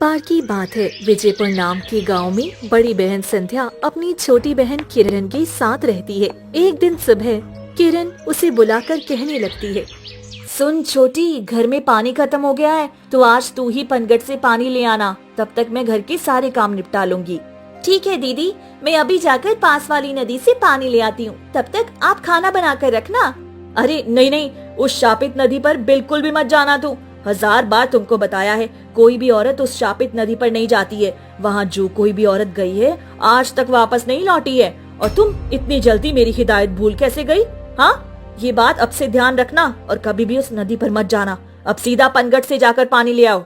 बार की बात है, विजयपुर नाम के गांव में बड़ी बहन संध्या अपनी छोटी बहन किरण के साथ रहती है। एक दिन सुबह किरण उसे बुलाकर कहने लगती है, सुन छोटी, घर में पानी खत्म हो गया है, तो आज तू ही पनघट से पानी ले आना, तब तक मैं घर के सारे काम निपटा लूंगी। ठीक है दीदी, मैं अभी जाकर पास वाली नदी से पानी ले आती हूँ, तब तक आप खाना बना कर रखना। अरे नहीं नहीं, उस शापित नदी पर बिल्कुल भी मत जाना तू। 1000 बार तुमको बताया है, कोई भी औरत उस शापित नदी पर नहीं जाती है। वहाँ जो कोई भी औरत गई है आज तक वापस नहीं लौटी है। और तुम इतनी जल्दी मेरी हिदायत भूल कैसे गई? हाँ, ये बात अब से ध्यान रखना और कभी भी उस नदी पर मत जाना। अब सीधा पनघट से जाकर पानी ले आओ।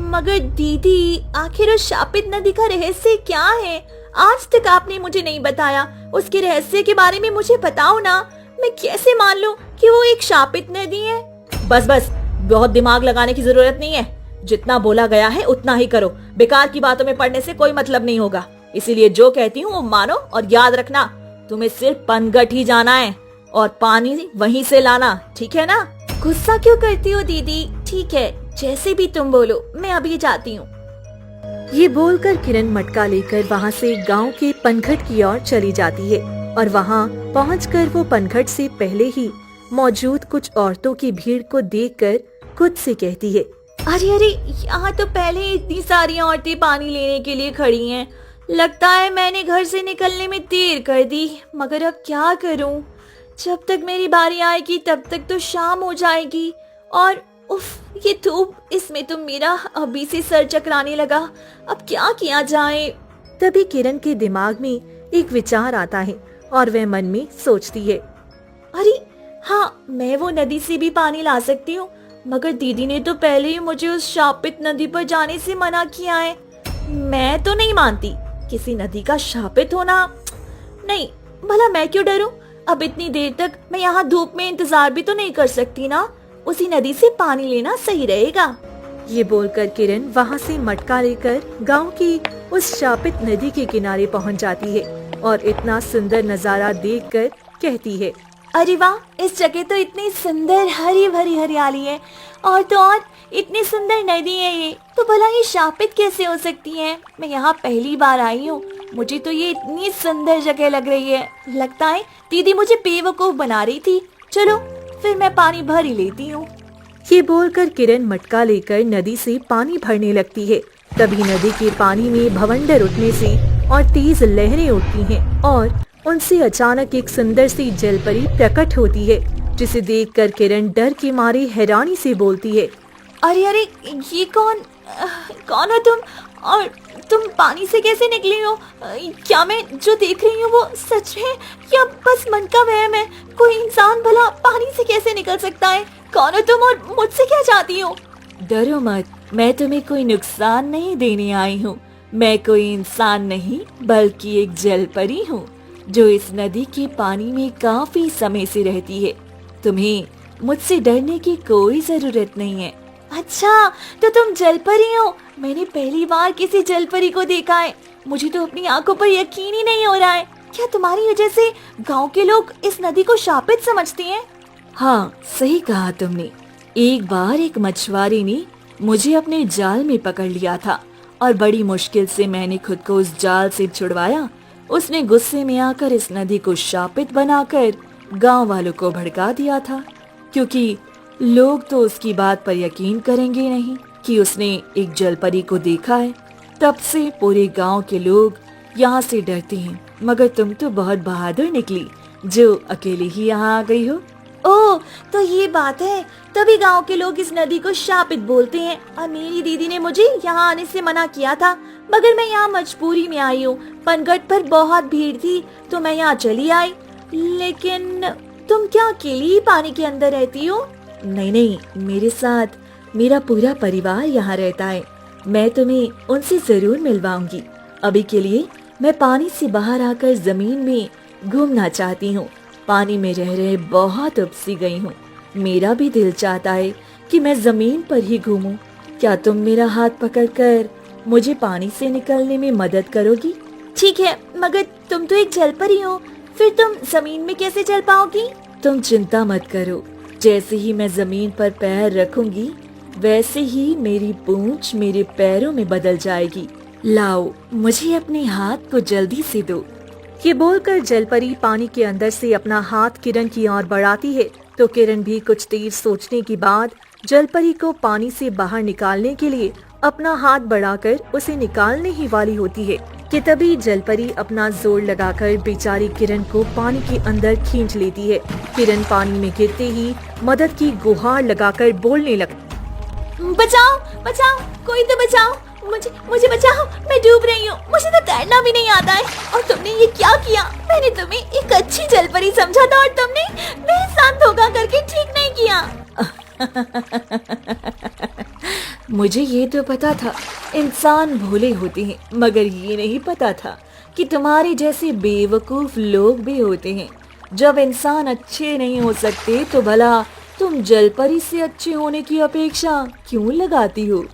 मगर दीदी, आखिर उस शापित नदी का रहस्य क्या है? आज तक आपने मुझे नहीं बताया। उसके रहस्य के बारे में मुझे बताओ ना। मैं कैसे मान लूं कि वो एक शापित नदी है? बस बस, बहुत दिमाग लगाने की जरूरत नहीं है। जितना बोला गया है उतना ही करो। बेकार की बातों में पड़ने से कोई मतलब नहीं होगा। इसीलिए जो कहती हूँ वो मानो और याद रखना, तुम्हें सिर्फ पनघट ही जाना है और पानी वहीं से लाना, ठीक है ना? गुस्सा क्यों करती हो दीदी? ठीक है, जैसे भी तुम बोलो, मैं अभी जाती हूँ। ये बोलकर किरण मटका लेकर वहाँ से गांव के पनघट की ओर चली जाती है और वहाँ पहुंचकर वो पनघट से पहले ही मौजूद कुछ औरतों की भीड़ को देखकर खुद से कहती है, अरे अरे, यहाँ तो पहले ही इतनी सारी औरतें पानी लेने के लिए खड़ी हैं। लगता है मैंने घर से निकलने में देर कर दी, मगर अब क्या करूँ? जब तक मेरी बारी आएगी तब तक तो शाम हो जाएगी। और उफ, ये धूप, इसमें तो मेरा अभी से सर चकराने लगा। अब क्या किया जाए? तभी किरण के दिमाग में एक विचार आता है और वह मन में सोचती है, अरे हाँ, मैं वो नदी से भी पानी ला सकती हूँ, मगर दीदी ने तो पहले ही मुझे उस शापित नदी पर जाने से मना किया है। मैं तो नहीं मानती किसी नदी का शापित होना। नहीं, भला मैं क्यों डरूं? अब इतनी देर तक मैं यहाँ धूप में इंतजार भी तो नहीं कर सकती ना। उसी नदी से पानी लेना सही रहेगा। ये बोलकर किरण वहाँ से मटका लेकर गांव की उस शापित नदी के किनारे पहुँच जाती है और इतना सुंदर नजारा देखकर कहती है, अरे वाह, इस जगह तो इतनी सुंदर हरी भरी हरियाली है और तो और इतनी सुंदर नदी है। ये तो भला ये शापित कैसे हो सकती है? मैं यहाँ पहली बार आई हूँ, मुझे तो ये इतनी सुंदर जगह लग रही है। लगता है दीदी मुझे बेवकूफ बना रही थी। चलो फिर मैं पानी भर ही लेती हूँ। ये बोलकर किरण मटका लेकर नदी से पानी भरने लगती है। तभी नदी के पानी में भवंडर उठने से और तेज लहरें उठती हैं और उनसे अचानक एक सुंदर सी जलपरी प्रकट होती है, जिसे देखकर किरण डर के मारे हैरानी से बोलती है, अरे अरे, ये कौन हो तुम? और तुम पानी से कैसे निकली हो? क्या मैं जो देख रही हूँ वो सच है या बस मन का वहम है? कोई इंसान भला पानी से कैसे निकल सकता है? कौन हो तुम और मुझसे क्या चाहती हो? डरो मत, मैं तुम्हें कोई नुकसान नहीं देने आई हूँ। मैं कोई इंसान नहीं बल्कि एक जलपरी हूँ जो इस नदी के पानी में काफी समय से रहती है। तुम्हें मुझसे डरने की कोई जरूरत नहीं है। अच्छा, तो तुम जलपरी हो? मैंने पहली बार किसी जलपरी को देखा है। मुझे तो अपनी आंखों पर यकीन ही नहीं हो रहा है। क्या तुम्हारी वजह से गांव के लोग इस नदी को शापित समझते हैं? हाँ, सही कहा तुमने। एक बार एक मछुआरे ने मुझे अपने जाल में पकड़ लिया था और बड़ी मुश्किल से मैंने खुद को उस जाल से छुड़वाया। उसने गुस्से में आकर इस नदी को शापित बनाकर गांव वालों को भड़का दिया था, क्योंकि लोग तो उसकी बात पर यकीन करेंगे नहीं कि उसने एक जलपरी को देखा है। तब से पूरे गांव के लोग यहाँ से डरते हैं। मगर तुम तो बहुत बहादुर निकली जो अकेले ही यहाँ आ गई हो। ओह, तो ये बात है, तभी गांव के लोग इस नदी को शापित बोलते हैं। और मेरी दीदी ने मुझे यहाँ आने से मना किया था, मगर मैं यहाँ मजबूरी में आई हूँ। पनघट पर बहुत भीड़ थी तो मैं यहाँ चली आई। लेकिन तुम क्या अकेली पानी के अंदर रहती हो? नहीं नहीं, मेरे साथ मेरा पूरा परिवार यहाँ रहता है। मैं तुम्हें उनसे जरूर मिलवाऊंगी। अभी के लिए मैं पानी से बाहर आकर जमीन में घूमना चाहती हूँ। पानी में रह रहे बहुत उपसी गई हूँ। मेरा भी दिल चाहता है कि मैं जमीन पर ही घूमूं। क्या तुम मेरा हाथ पकड़कर मुझे पानी से निकलने में मदद करोगी? ठीक है, मगर तुम तो एक जलपरी हो, फिर तुम जमीन में कैसे चल पाओगी? तुम चिंता मत करो, जैसे ही मैं जमीन पर पैर रखूंगी वैसे ही मेरी पूंछ मेरे पैरों में बदल जाएगी। लाओ, मुझे अपने हाथ को जल्दी से दो। ये बोलकर जलपरी पानी के अंदर से अपना हाथ किरण की ओर बढ़ाती है तो किरण भी कुछ देर सोचने के बाद जलपरी को पानी से बाहर निकालने के लिए अपना हाथ बढ़ाकर उसे निकालने ही वाली होती है कि तभी जलपरी अपना जोर लगाकर बेचारी किरण को पानी के अंदर खींच लेती है। किरण पानी में गिरते ही मदद की गुहार लगाकर बोलने लगती, बचाओ बचाओ, कोई तो बचाओ, मुझे बचाओ, मैं डूब रही हूँ, मुझे तो तैरना भी नहीं आता है। और तुमने ये क्या किया? मैंने तुम्हें एक अच्छी जलपरी समझा था और तुमने मेरे साथ धोखा करके ठीक नहीं किया। मुझे ये तो पता था इंसान भोले होते हैं, मगर ये नहीं पता था कि तुम्हारे जैसे बेवकूफ लोग भी होते हैं। जब इंसान अच्छे नहीं हो सकते तो भला तुम जलपरी से अच्छे होने की अपेक्षा क्यों लगाती हो?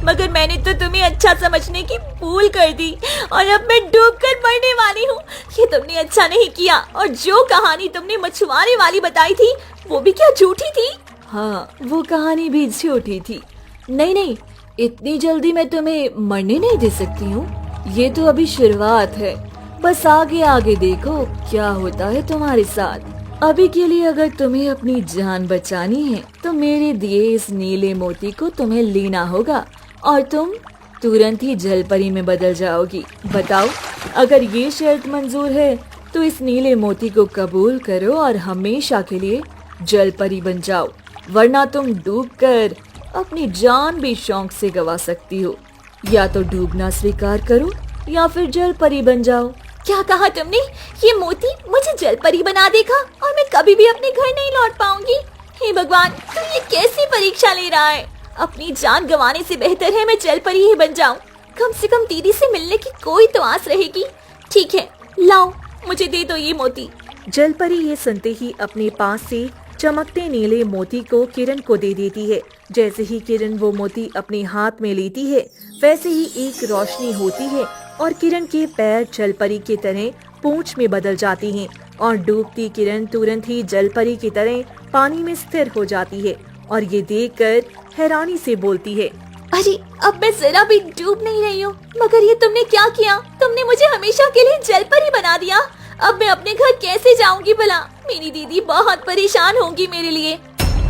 मगर मैंने तो तुम्हें अच्छा समझने की भूल कर दी और अब मैं डूबकर मरने वाली हूँ। ये तुमने अच्छा नहीं किया। और जो कहानी तुमने मछुआरे वाली बताई थी वो भी क्या झूठी थी? हाँ, वो कहानी भी झूठी थी। नहीं, इतनी जल्दी मैं तुम्हें मरने नहीं दे सकती हूँ। ये तो अभी शुरुआत है, बस आगे आगे देखो क्या होता है तुम्हारे साथ। अभी के लिए अगर तुम्हें अपनी जान बचानी है तो मेरे दिए इस नीले मोती को तुम्हें लेना होगा और तुम तुरंत ही जलपरी में बदल जाओगी। बताओ, अगर ये शर्त मंजूर है तो इस नीले मोती को कबूल करो और हमेशा के लिए जलपरी बन जाओ, वरना तुम डूबकर अपनी जान भी शौक से गवा सकती हो। या तो डूबना स्वीकार करो या फिर जलपरी बन जाओ। क्या कहा तुमने? ये मोती मुझे जलपरी बना देगा और मैं कभी भी अपने घर नहीं लौट पाऊंगी? हे भगवान, तू ये कैसी परीक्षा ले रहा है? अपनी जान गंवाने से बेहतर है मैं जलपरी ही बन जाऊं। कम से कम दीदी से मिलने की कोई तो आस रहेगी। ठीक है, लाओ, मुझे दे दो ये मोती। जलपरी ये सुनते ही अपने पास से चमकते नीले मोती को किरण को दे देती है। जैसे ही किरण वो मोती अपने हाथ में लेती है वैसे ही एक रोशनी होती है और किरण के पैर जलपरी की तरह पूंछ में बदल जाती हैं और डूबती किरण तुरंत ही जलपरी की तरह पानी में स्थिर हो जाती है और ये देखकर हैरानी से बोलती है, अरे अब मैं जरा भी डूब नहीं रही हूँ। मगर ये तुमने क्या किया? तुमने मुझे हमेशा के लिए जलपरी बना दिया। अब मैं अपने घर कैसे जाऊंगी भला? मेरी दीदी बहुत परेशान होंगी मेरे लिए।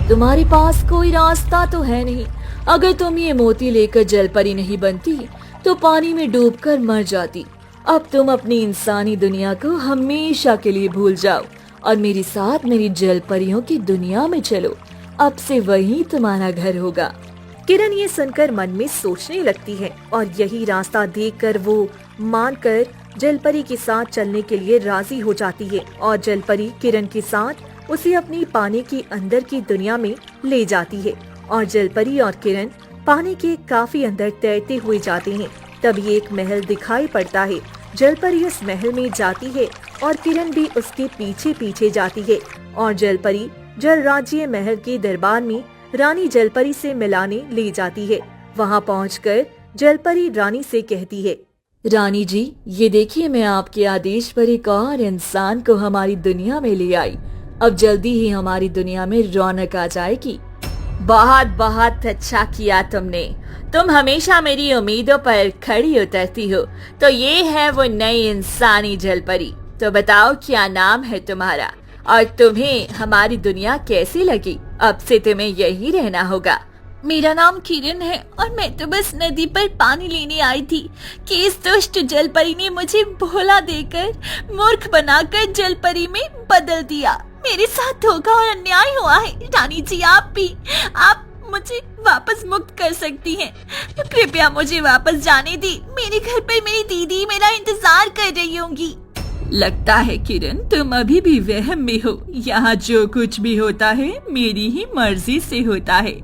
तुम्हारे पास कोई रास्ता तो है नहीं। अगर तुम ये मोती लेकर जलपरी नहीं बनती तो पानी में डूबकर मर जाती। अब तुम अपनी इंसानी दुनिया को हमेशा के लिए भूल जाओ और मेरे साथ मेरी जलपरियों की दुनिया में चलो। अब से वही तुम्हारा घर होगा। किरण ये सुनकर मन में सोचने लगती है और यही रास्ता देखकर वो मानकर जलपरी के साथ चलने के लिए राजी हो जाती है और जलपरी किरण के साथ उसे अपनी पानी के अंदर की दुनिया में ले जाती है और जलपरी और किरण पानी के काफी अंदर तैरते हुए जाते हैं। तभी एक महल दिखाई पड़ता है। जलपरी उस महल में जाती है और किरण भी उसके पीछे पीछे जाती है और जलपरी जल राज्य महल के दरबार में रानी जलपरी से मिलाने ले जाती है। वहाँ पहुंचकर जलपरी रानी से कहती है, रानी जी, ये देखिए मैं आपके आदेश पर एक और इंसान को हमारी दुनिया में ले आई। अब जल्दी ही हमारी दुनिया में रौनक आ जाएगी। बहुत बहुत अच्छा किया तुमने। तुम हमेशा मेरी उम्मीदों पर खड़ी उतरती हो। तो ये है वो नई इंसानी जलपरी। तो बताओ क्या नाम है तुम्हारा और तुम्हें हमारी दुनिया कैसी लगी? अब से तुम्हें यही रहना होगा। मेरा नाम किरण है और मैं तो बस नदी पर पानी लेने आई थी कि इस दुष्ट जलपरी ने मुझे भोला देकर मूर्ख बनाकर जलपरी में बदल दिया। मेरे साथ धोखा और अन्याय हुआ है। रानी जी, आप मुझे वापस मुक्त कर सकती हैं। कृपया मुझे वापस जाने दी। मेरे घर पर मेरी दीदी मेरा इंतजार कर रही होंगी। लगता है किरण तुम अभी भी वहम में हो। यहाँ जो कुछ भी होता है मेरी ही मर्जी से होता है।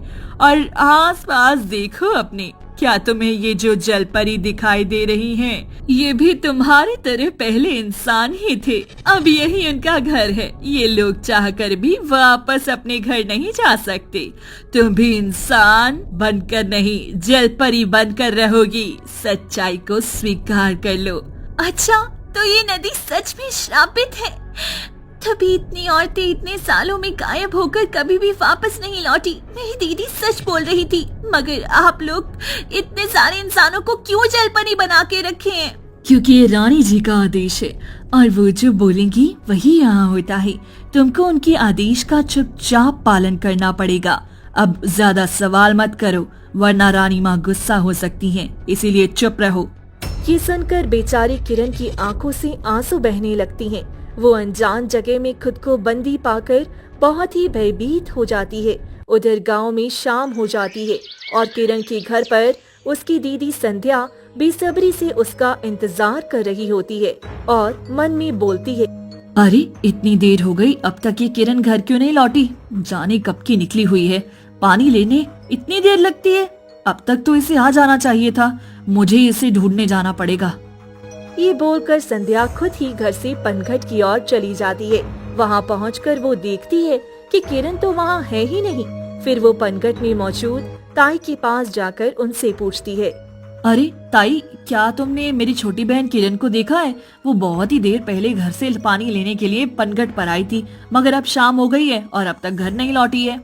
और आस पास देखो अपने, क्या तुम्हें ये जो जलपरी दिखाई दे रही हैं, ये भी तुम्हारी तरह पहले इंसान ही थे। अब यही उनका घर है। ये लोग चाहकर भी वापस अपने घर नहीं जा सकते। तुम भी इंसान बनकर नहीं, जलपरी बनकर रहोगी। सच्चाई को स्वीकार कर लो। अच्छा, तो ये नदी सच में श्रापित है? तभी इतनी औरतें इतने सालों में गायब होकर कभी भी वापस नहीं लौटी। मेरी दीदी सच बोल रही थी, मगर आप लोग इतने सारे इंसानों को क्यों जलपरी बना के रखे हैं? क्योंकि ये रानी जी का आदेश है और वो जो बोलेंगी वही यहाँ होता है। तुमको उनके आदेश का चुपचाप पालन करना पड़ेगा। अब ज्यादा सवाल मत करो, वरना रानी माँ गुस्सा हो सकती हैं, इसीलिए चुप रहो। ये सुनकर बेचारी किरण की आंखों से आंसू बहने लगती हैं। वो अनजान जगह में खुद को बंदी पाकर बहुत ही भयभीत हो जाती है। उधर गांव में शाम हो जाती है और किरण के घर पर उसकी दीदी संध्या बेसब्री से उसका इंतजार कर रही होती है और मन में बोलती है, अरे इतनी देर हो गई, अब तक ये किरण घर क्यों नहीं लौटी? जाने कब की निकली हुई है, पानी लेने इतनी देर लगती है। अब तक तो इसे आ जाना चाहिए था, मुझे इसे ढूंढने जाना पड़ेगा। ये बोलकर संध्या खुद ही घर से पनघट की ओर चली जाती है। वहाँ पहुंचकर वो देखती है कि किरण तो वहाँ है ही नहीं। फिर वो पनघट में मौजूद ताई के पास जाकर उनसे पूछती है, अरे ताई, क्या तुमने मेरी छोटी बहन किरण को देखा है? वो बहुत ही देर पहले घर से पानी लेने के लिए पनघट पर आई थी, मगर अब शाम हो गई है और अब तक घर नहीं लौटी है।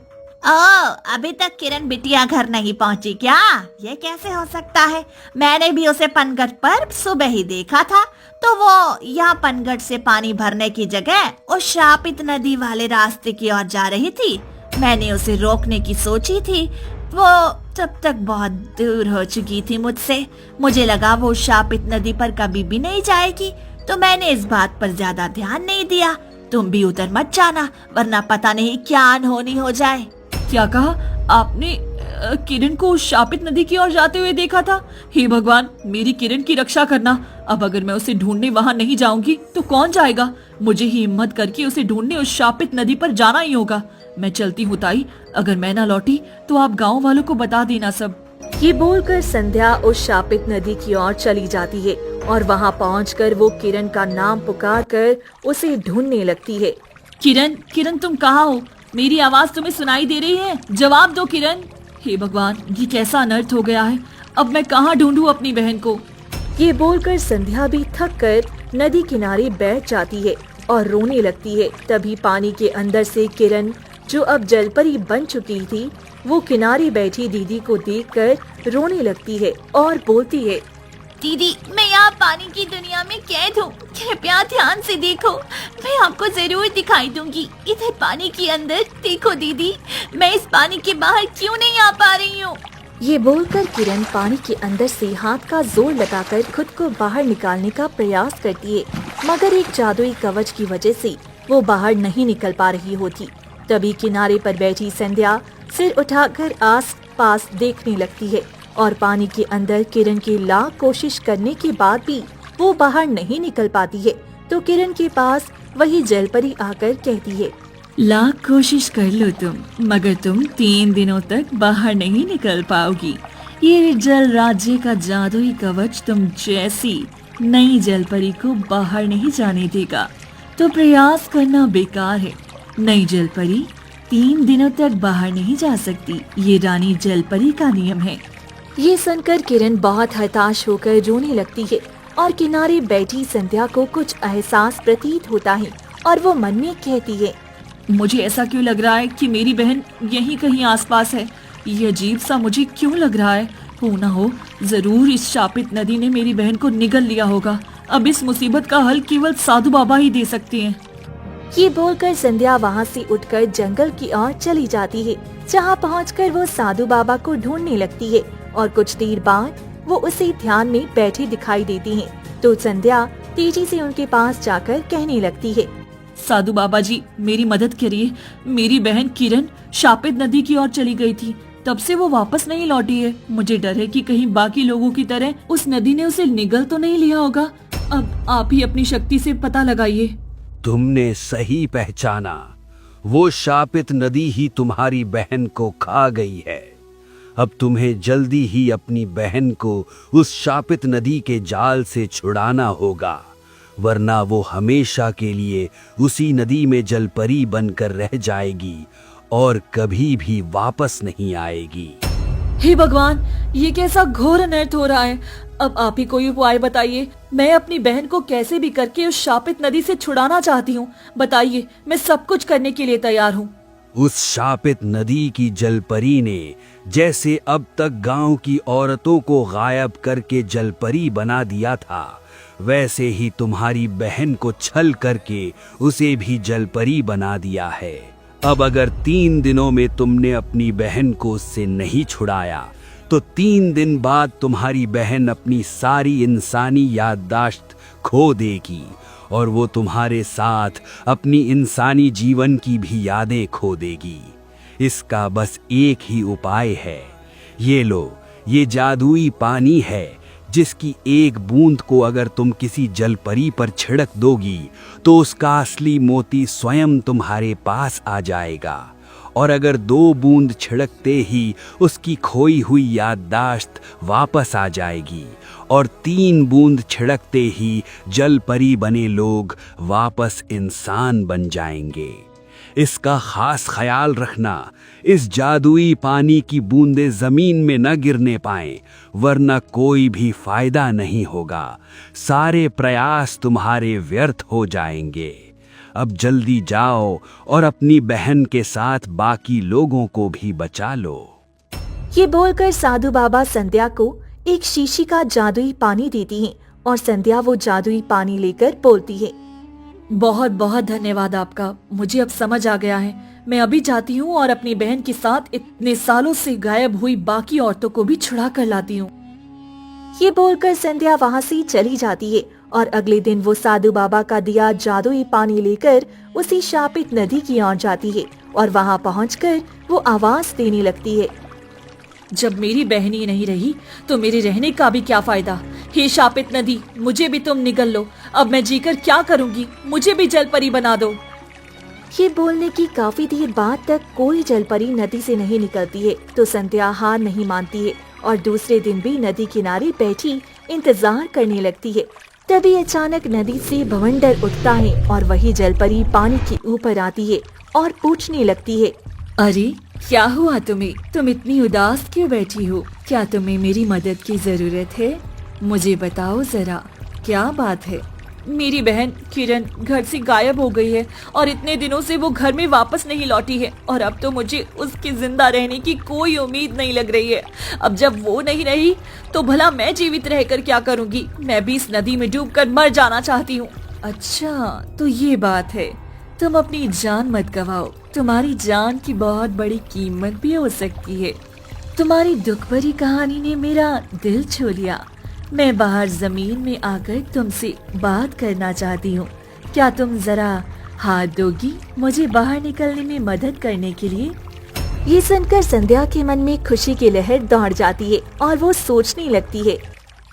अभी तक किरण बिटिया घर नहीं पहुंची क्या? ये कैसे हो सकता है? मैंने भी उसे पनघट पर सुबह ही देखा था, तो वो यहाँ पनघट से पानी भरने की जगह उस शापित नदी वाले रास्ते की ओर जा रही थी। मैंने उसे रोकने की सोची थी, वो तब तक बहुत दूर हो चुकी थी मुझसे। मुझे लगा वो शापित नदी पर कभी भी नहीं जाएगी, तो मैंने इस बात पर ज्यादा ध्यान नहीं दिया। तुम भी उधर मत जाना, वरना पता नहीं क्या अनहोनी हो जाए। क्या कहा आपने? किरण को शापित नदी की ओर जाते हुए देखा था? हे भगवान, मेरी किरण की रक्षा करना। अब अगर मैं उसे ढूंढने वहाँ नहीं जाऊंगी तो कौन जाएगा? मुझे ही हिम्मत करके उसे ढूंढने उस शापित नदी पर जाना ही होगा। मैं चलती हूँ ताई, अगर मैं ना लौटी तो आप गाँव वालों को बता देना सब। ये बोलकर संध्या उस शापित नदी की ओर चली जाती है और वहाँ पहुंचकर वो किरण का नाम पुकारकर उसे ढूंढने लगती है। किरण, किरण तुम कहाँ हो? मेरी आवाज तुम्हें सुनाई दे रही है? जवाब दो किरण। हे भगवान, ये कैसा अनर्थ हो गया है। अब मैं कहाँ ढूंढूं अपनी बहन को? ये बोलकर संध्या भी थक कर नदी किनारे बैठ जाती है और रोने लगती है। तभी पानी के अंदर से किरण, जो अब जलपरी बन चुकी थी, वो किनारे बैठी दीदी को देखकर रोने लगती है और बोलती है, दीदी, मैं यहाँ पानी की दुनिया में कैद हूँ, कृपया ध्यान से देखो, मैं आपको जरूर दिखाई दूंगी। इधर पानी के अंदर देखो दीदी, मैं इस पानी के बाहर क्यों नहीं आ पा रही हूँ। ये बोलकर किरण पानी के अंदर से हाथ का जोर लगाकर खुद को बाहर निकालने का प्रयास करती है, मगर एक जादुई कवच की वजह से वो बाहर नहीं निकल पा रही होती। तभी किनारे पर बैठी संध्या सिर उठाकर आस पास देखने लगती है और पानी के अंदर किरण की लाख कोशिश करने के बाद भी वो बाहर नहीं निकल पाती है। तो किरण के पास वही जलपरी आकर कहती है, लाख कोशिश कर लो तुम, मगर तुम 3 दिनों तक बाहर नहीं निकल पाओगी। ये जल राज्य का जादुई कवच तुम जैसी नई जलपरी को बाहर नहीं जाने देगा, तो प्रयास करना बेकार है। नई जलपरी 3 दिनों तक बाहर नहीं जा सकती, ये रानी जलपरी का नियम है। ये सुनकर किरण बहुत हताश होकर रोने लगती है और किनारे बैठी संध्या को कुछ एहसास प्रतीत होता है और वो मन में कहती है, मुझे ऐसा क्यों लग रहा है कि मेरी बहन यहीं कहीं आसपास है। ये अजीब सा मुझे क्यों लग रहा है। हो ना हो जरूर इस शापित नदी ने मेरी बहन को निगल लिया होगा। अब इस मुसीबत का हल केवल साधु बाबा ही दे सकते हैं। ये बोलकर संध्या वहाँ से उठकर जंगल की ओर चली जाती है, जहाँ पहुंचकर वो साधु बाबा को ढूंढने लगती है और कुछ देर बाद वो उसे ध्यान में बैठे दिखाई देती हैं। तो संध्या तेजी से उनके पास जाकर कहने लगती है, साधु बाबा जी, मेरी मदद करिए। मेरी बहन किरण शापित नदी की ओर चली गई थी, तब से वो वापस नहीं लौटी है। मुझे डर है कि कहीं बाकी लोगों की तरह उस नदी ने उसे निगल तो नहीं लिया होगा। अब आप ही अपनी शक्ति से पता लगाइए। तुमने सही पहचाना, वो शापित नदी ही तुम्हारी बहन को खा गई है। अब तुम्हें जल्दी ही अपनी बहन को उस शापित नदी के जाल से छुड़ाना होगा, वरना वो हमेशा के लिए उसी नदी में जलपरी बनकर रह जाएगी और कभी भी वापस नहीं आएगी। हे भगवान, ये कैसा घोर अनर्थ हो रहा है। अब आप ही कोई उपाय बताइए। मैं अपनी बहन को कैसे भी करके उस शापित नदी से छुड़ाना चाहती हूँ। बताइए, मैं सब कुछ करने के लिए तैयार हूँ। उस शापित नदी की जलपरी ने जैसे अब तक गांव की औरतों को गायब करके जलपरी बना दिया था, वैसे ही तुम्हारी बहन को छल करके उसे भी जलपरी बना दिया है। अब अगर 3 दिनों में तुमने अपनी बहन को उससे नहीं छुड़ाया तो 3 दिन बाद तुम्हारी बहन अपनी सारी इंसानी याददाश्त खो देगी और वो तुम्हारे साथ अपनी इंसानी जीवन की भी यादें खो देगी। इसका बस एक ही उपाय है। ये लो, ये जादुई पानी है जिसकी एक बूंद को अगर तुम किसी जलपरी पर छिड़क दोगी तो उसका असली मोती स्वयं तुम्हारे पास आ जाएगा, और अगर 2 बूंद छिड़कते ही उसकी खोई हुई याददाश्त वापस आ जाएगी, और 3 बूंद छिड़कते ही जलपरी बने लोग वापस इंसान बन जाएंगे। इसका खास ख्याल रखना, इस जादुई पानी की बूंदें जमीन में न गिरने पाएं, वरना कोई भी फायदा नहीं होगा। सारे प्रयास तुम्हारे व्यर्थ हो जाएंगे। अब जल्दी जाओ और अपनी बहन के साथ बाकी लोगों को भी बचा लो। ये बोलकर साधु बाबा संध्या को एक शीशी का जादुई पानी देती हैं और संध्या वो जादुई पानी लेकर बोलती है, बहुत बहुत धन्यवाद आपका। मुझे अब समझ आ गया है। मैं अभी जाती हूँ और अपनी बहन के साथ इतने सालों से गायब हुई बाकी औरतों को भी छुड़ा कर लाती हूँ। ये बोलकर संध्या वहाँ से चली जाती है और अगले दिन वो साधु बाबा का दिया जादुई पानी लेकर उसी शापित नदी की ओर जाती है और वहाँ पहुंचकर वो आवाज देने लगती है, जब मेरी बहन ही नहीं रही तो मेरे रहने का भी क्या फायदा। हे शापित नदी, मुझे भी तुम निगल लो। अब मैं जीकर क्या करूँगी, मुझे भी जलपरी बना दो। ये बोलने की काफी देर बाद तक कोई जलपरी नदी से नहीं निकलती है तो संध्या हार नहीं मानती है और दूसरे दिन भी नदी किनारे बैठी इंतजार करने लगती है। तभी अचानक नदी से भवंडर उठता है और वही जलपरी पानी के ऊपर आती है और पूछने लगती है, अरे क्या हुआ तुम्हें? तुम इतनी उदास क्यों बैठी हो? क्या तुम्हें मेरी मदद की जरूरत है? मुझे बताओ जरा, क्या बात है? मेरी बहन किरण घर से गायब हो गई है और इतने दिनों से वो घर में वापस नहीं लौटी है और अब तो मुझे उसके जिंदा रहने की कोई उम्मीद नहीं लग रही है। अब जब वो नहीं रही तो भला मैं जीवित रहकर क्या करूंगी? मैं भी इस नदी में डूबकर मर जाना चाहती हूँ। अच्छा, तो ये बात है। तुम अपनी जान मत गवाओ, तुम्हारी जान की बहुत बड़ी कीमत भी हो सकती है। तुम्हारी दुख भरी कहानी ने मेरा दिल छू लिया। मैं बाहर जमीन में आकर तुमसे बात करना चाहती हूँ। क्या तुम जरा हाथ दोगी मुझे बाहर निकलने में मदद करने के लिए? ये सुनकर संध्या के मन में खुशी की लहर दौड़ जाती है और वो सोचने लगती है,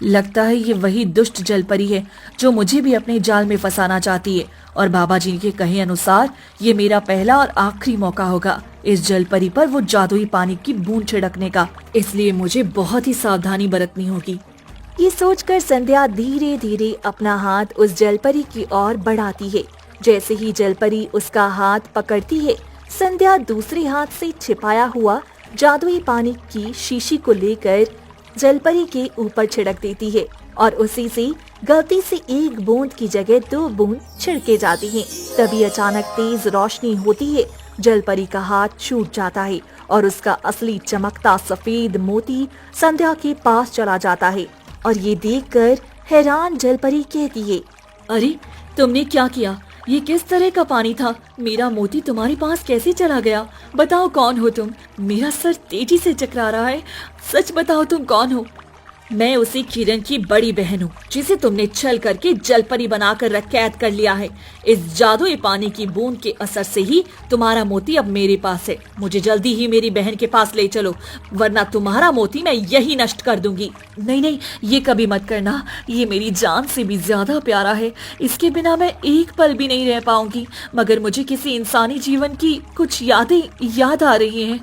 लगता है ये वही दुष्ट जलपरी है जो मुझे भी अपने जाल में फंसाना चाहती है और बाबा जी के कहे अनुसार ये मेरा पहला और आखिरी मौका होगा इस जलपरी पर वो जादुई पानी की बूंद छिड़कने का। इसलिए मुझे बहुत ही सावधानी बरतनी होगी। ये सोचकर संध्या धीरे धीरे अपना हाथ उस जलपरी की ओर बढ़ाती है। जैसे ही जलपरी उसका हाथ पकड़ती है, संध्या दूसरे हाथ से छिपाया हुआ जादुई पानी की शीशी को लेकर जलपरी के ऊपर छिड़क देती है और उसी से गलती से 1 बूंद की जगह 2 बूंद छिड़के जाती हैं। तभी अचानक तेज रोशनी होती है, जलपरी का हाथ छूट जाता है और उसका असली चमकता सफेद मोती संध्या के पास चला जाता है। और ये देखकर हैरान जलपरी कहती है, अरे तुमने क्या किया? ये किस तरह का पानी था? मेरा मोती तुम्हारे पास कैसे चला गया? बताओ कौन हो तुम? मेरा सर तेजी से चकरा रहा है। सच बताओ तुम कौन हो? मैं उसी किरण की बड़ी बहन हूँ जिसे तुमने छल करके जलपरी बनाकर कैद कर लिया है। इस जादुई पानी की बूंद के असर से ही तुम्हारा मोती अब मेरे पास है। मुझे जल्दी ही मेरी बहन के पास ले चलो, वरना तुम्हारा मोती मैं यही नष्ट कर दूंगी। नहीं नहीं, ये कभी मत करना। ये मेरी जान से भी ज्यादा प्यारा है। इसके बिना मैं एक पल भी नहीं रह पाऊंगी। मगर मुझे किसी इंसानी जीवन की कुछ यादें याद आ रही हैं।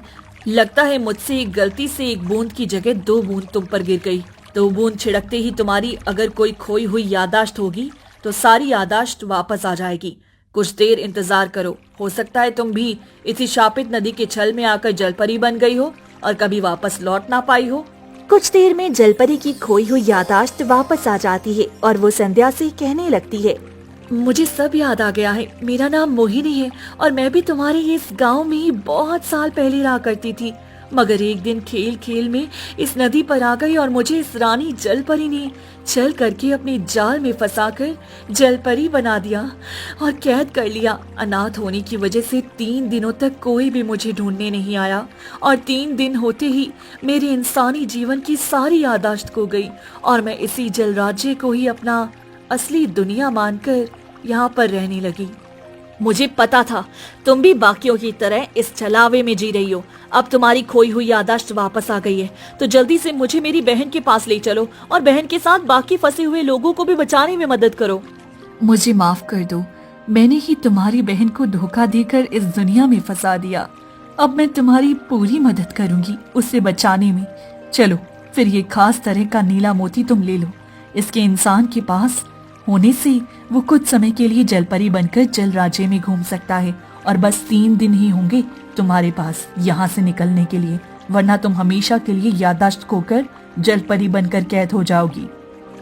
लगता है मुझसे एक गलती से 1 बूंद की जगह 2 बूंद तुम पर गिर गई। 2 बूंद छिड़कते ही तुम्हारी अगर कोई खोई हुई यादाश्त होगी तो सारी यादाश्त वापस आ जाएगी। कुछ देर इंतजार करो, हो सकता है तुम भी इसी शापित नदी के छल में आकर जलपरी बन गई हो और कभी वापस लौट ना पाई हो। कुछ देर में जलपरी की खोई हुई याददाश्त वापस आ जाती है और वो संध्या से कहने लगती है, मुझे सब याद आ गया है। मेरा नाम मोहिनी है और मैं भी तुम्हारे इस गांव में ही बहुत साल पहले रहा करती थी। मगर एक दिन खेल खेल में इस नदी पर आ गई और मुझे इस रानी जलपरी ने छल करके अपने जाल में फंसाकर जलपरी बना दिया और कैद कर लिया। अनाथ होने की वजह से 3 दिनों तक कोई भी मुझे ढूंढने नहीं आया और 3 दिन होते ही मेरे इंसानी जीवन की सारी याददाश्त खो गई और मैं इसी जल राज्य को ही अपना असली दुनिया मानकर यहाँ पर रहने लगी। मुझे पता था तुम भी बाकियों की तरह इस छलावे में जी रही हो। अब तुम्हारी खोई हुई याददाश्त वापस आ गई है तो जल्दी से मुझे मेरी बहन के पास ले चलो और बहन के साथ बाकी फंसे हुए लोगों को भी बचाने में मदद करो। मुझे माफ कर दो, मैंने ही तुम्हारी बहन को धोखा देकर इस दुनिया में फंसा दिया। अब मैं तुम्हारी पूरी मदद करूंगी उसे बचाने में। चलो फिर ये खास तरह का नीला मोती तुम ले लो। इसके इंसान के पास होने से वो कुछ समय के लिए जलपरी बनकर जल राज्य में घूम सकता है और बस 3 दिन ही होंगे तुम्हारे पास यहाँ से निकलने के लिए, वरना तुम हमेशा के लिए याददाश्त खोकर जलपरी बनकर कैद हो जाओगी।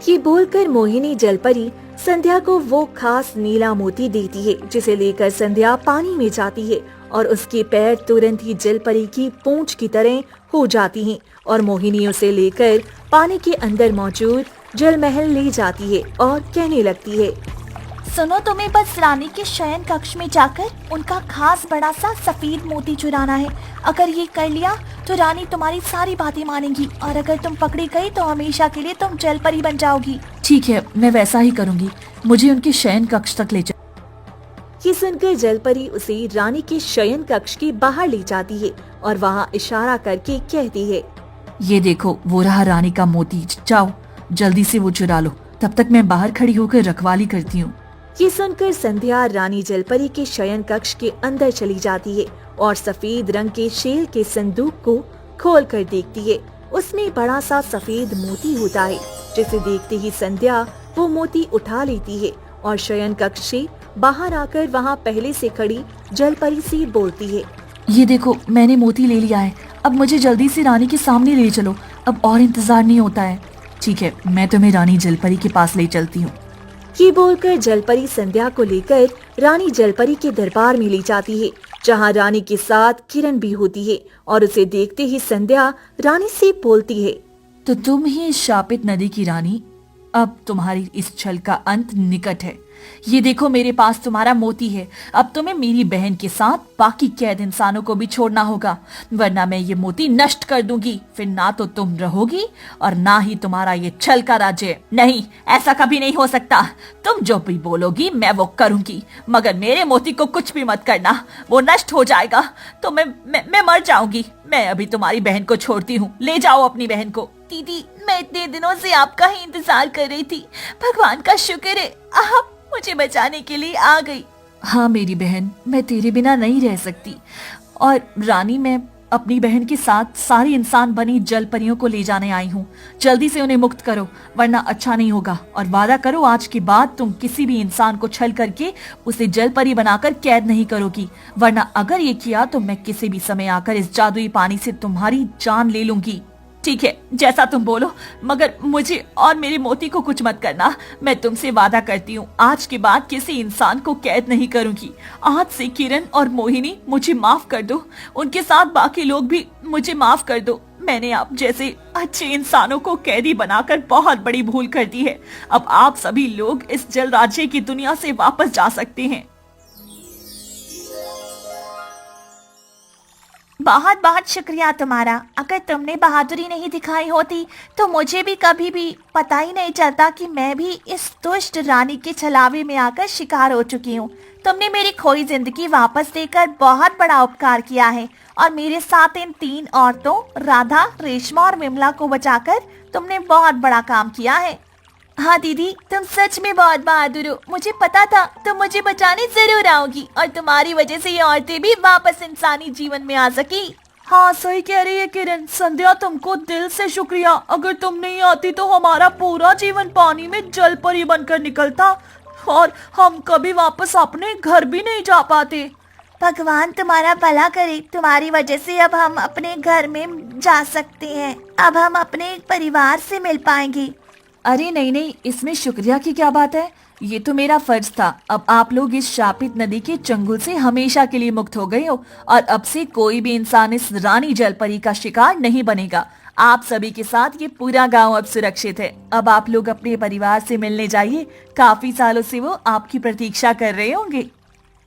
ये बोलकर मोहिनी जलपरी संध्या को वो खास नीला मोती देती है जिसे लेकर संध्या पानी में जाती है और उसके पैर तुरंत ही जलपरी की पूंछ की तरह हो जाती हैं और मोहिनी उसे लेकर पानी के अंदर मौजूद जल महल ले जाती है और कहने लगती है, सुनो, तुम्हें बस रानी के शयन कक्ष में जाकर उनका खास बड़ा सा सफेद मोती चुराना है। अगर ये कर लिया तो रानी तुम्हारी सारी बातें मानेगी और अगर तुम पकड़ी गई तो हमेशा के लिए तुम जलपरी बन जाओगी। ठीक है, मैं वैसा ही करूंगी। मुझे उनके शयन कक्ष तक ले चलो। ये सुनकर जलपरी उसे रानी के शयन कक्ष के बाहर ले जाती है और वहाँ इशारा करके कहती है, ये देखो वो रहा रानी का मोती, जाओ जल्दी से वो चुरा लो। तब तक मैं बाहर खड़ी होकर रखवाली करती हूँ। ये सुनकर संध्या रानी जलपरी के शयन कक्ष के अंदर चली जाती है और सफेद रंग के शेल के संदूक को खोल कर देखती है। उसमें बड़ा सा सफेद मोती होता है जिसे देखते ही संध्या वो मोती उठा लेती है और शयन कक्ष से बाहर आकर वहाँ पहले से खड़ी जलपरी से बोलती है, ये देखो मैंने मोती ले लिया है। अब मुझे जल्दी से रानी के सामने ले चलो, अब और इंतजार नहीं होता है। ठीक है, मैं तुम्हें रानी जलपरी के पास ले चलती हूँ। ये बोलकर जलपरी संध्या को लेकर रानी जलपरी के दरबार में ले जाती है जहाँ रानी के साथ किरण भी होती है और उसे देखते ही संध्या रानी से बोलती है, तो तुम ही इस शापित नदी की रानी। अब तुम्हारी इस छल का अंत निकट है। ये देखो मेरे पास तुम्हारा मोती है। अब तुम्हें मेरी बहन के साथ बाकी कैद इंसानों को भी छोड़ना होगा, वरना मैं ये मोती नष्ट कर दूंगी। फिर ना तो तुम रहोगी और ना ही तुम्हारा ये छल का राज्य। नहीं, ऐसा कभी नहीं हो सकता। तुम जो भी बोलोगी मैं वो करूंगी, मगर मेरे मोती को कुछ भी मत करना, वो नष्ट हो जाएगा तो मैं मर जाऊंगी। मैं अभी तुम्हारी बहन को छोड़ती हूँ, ले जाओ अपनी बहन को। दीदी, मैं इतने दिनों से आपका ही इंतजार कर रही थी। भगवान का शुक्र है आप मुझे बचाने के लिए आ गई। हाँ मेरी बहन, मैं तेरे बिना नहीं रह सकती। और रानी, मैं अपनी बहन के साथ सारी इंसान बनी जल परियों को ले जाने आई हूँ। जल्दी से उन्हें मुक्त करो, वरना अच्छा नहीं होगा। और वादा करो आज के बाद तुम किसी भी इंसान को छल करके उसे जल परी बनाकर कैद नहीं करोगी, वरना अगर ये किया तो मैं किसी भी समय आकर इस जादुई पानी से तुम्हारी जान ले लूंगी। ठीक है, जैसा तुम बोलो, मगर मुझे और मेरे मोती को कुछ मत करना। मैं तुमसे वादा करती हूँ आज के बाद किसी इंसान को कैद नहीं करूंगी। आज से किरण और मोहिनी मुझे माफ कर दो, उनके साथ बाकी लोग भी मुझे माफ कर दो। मैंने आप जैसे अच्छे इंसानों को कैदी बनाकर बहुत बड़ी भूल कर दी है। अब आप सभी लोग इस जल राज्य की दुनिया से वापस जा सकते हैं। बहुत बहुत शुक्रिया तुम्हारा। अगर तुमने बहादुरी नहीं दिखाई होती तो मुझे भी कभी भी पता ही नहीं चलता कि मैं भी इस दुष्ट रानी के छलावे में आकर शिकार हो चुकी हूँ। तुमने मेरी खोई जिंदगी वापस देकर बहुत बड़ा उपकार किया है और मेरे साथ इन 3 औरतों राधा, रेशमा और विमला को बचाकर तुमने बहुत बड़ा काम किया है। हाँ दीदी, तुम सच में बहुत बहादुर हो। मुझे पता था तुम मुझे बचाने जरूर आओगी और तुम्हारी वजह से ये औरतें भी वापस इंसानी जीवन में आ सकी। हाँ सही कह रही है किरण। संध्या, तुमको दिल से शुक्रिया। अगर तुम नहीं आती तो हमारा पूरा जीवन पानी में जल परी बनकर निकलता और हम कभी वापस अपने घर भी नहीं जा पाते। भगवान तुम्हारा भला करे, तुम्हारी वजह से अब हम अपने घर में जा सकते हैं, अब हम अपने परिवार से मिल पाएंगे। अरे नहीं नहीं, इसमें शुक्रिया की क्या बात है, ये तो मेरा फर्ज था। अब आप लोग इस शापित नदी के चंगुल से हमेशा के लिए मुक्त हो गए हो और अब से कोई भी इंसान इस रानी जलपरी का शिकार नहीं बनेगा। आप सभी के साथ ये पूरा गांव अब सुरक्षित है। अब आप लोग अपने परिवार से मिलने जाइए, काफी सालों से वो आपकी प्रतीक्षा कर रहे होंगे।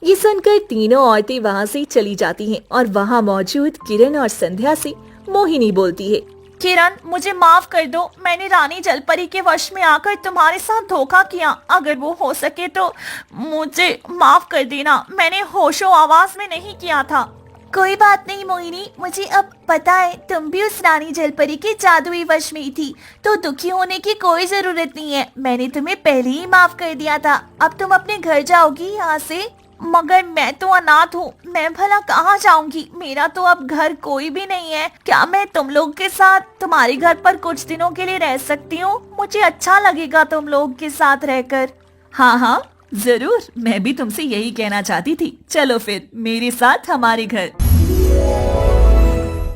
ये सुनकर तीनों औरतें वहाँ से चली जाती हैं और वहाँ मौजूद किरण और संध्या से मोहिनी बोलती है। किरण, मुझे माफ कर दो, मैंने रानी जलपरी के वश में आकर तुम्हारे साथ धोखा किया। अगर वो हो सके तो मुझे माफ कर देना, मैंने होशो आवाज में नहीं किया था। कोई बात नहीं मोहिनी, मुझे अब पता है तुम भी उस रानी जलपरी के जादुई वश में थी, तो दुखी होने की कोई जरूरत नहीं है। मैंने तुम्हें पहले ही माफ कर दिया था। अब तुम अपने घर जाओगी यहाँ से। मगर मैं तो अनाथ हूँ, मैं भला कहाँ जाऊंगी? मेरा तो अब घर कोई भी नहीं है। क्या मैं तुम लोग के साथ तुम्हारे घर पर कुछ दिनों के लिए रह सकती हूँ? मुझे अच्छा लगेगा तुम लोग के साथ रहकर। हाँ हाँ जरूर, मैं भी तुमसे यही कहना चाहती थी। चलो फिर मेरे साथ हमारे घर।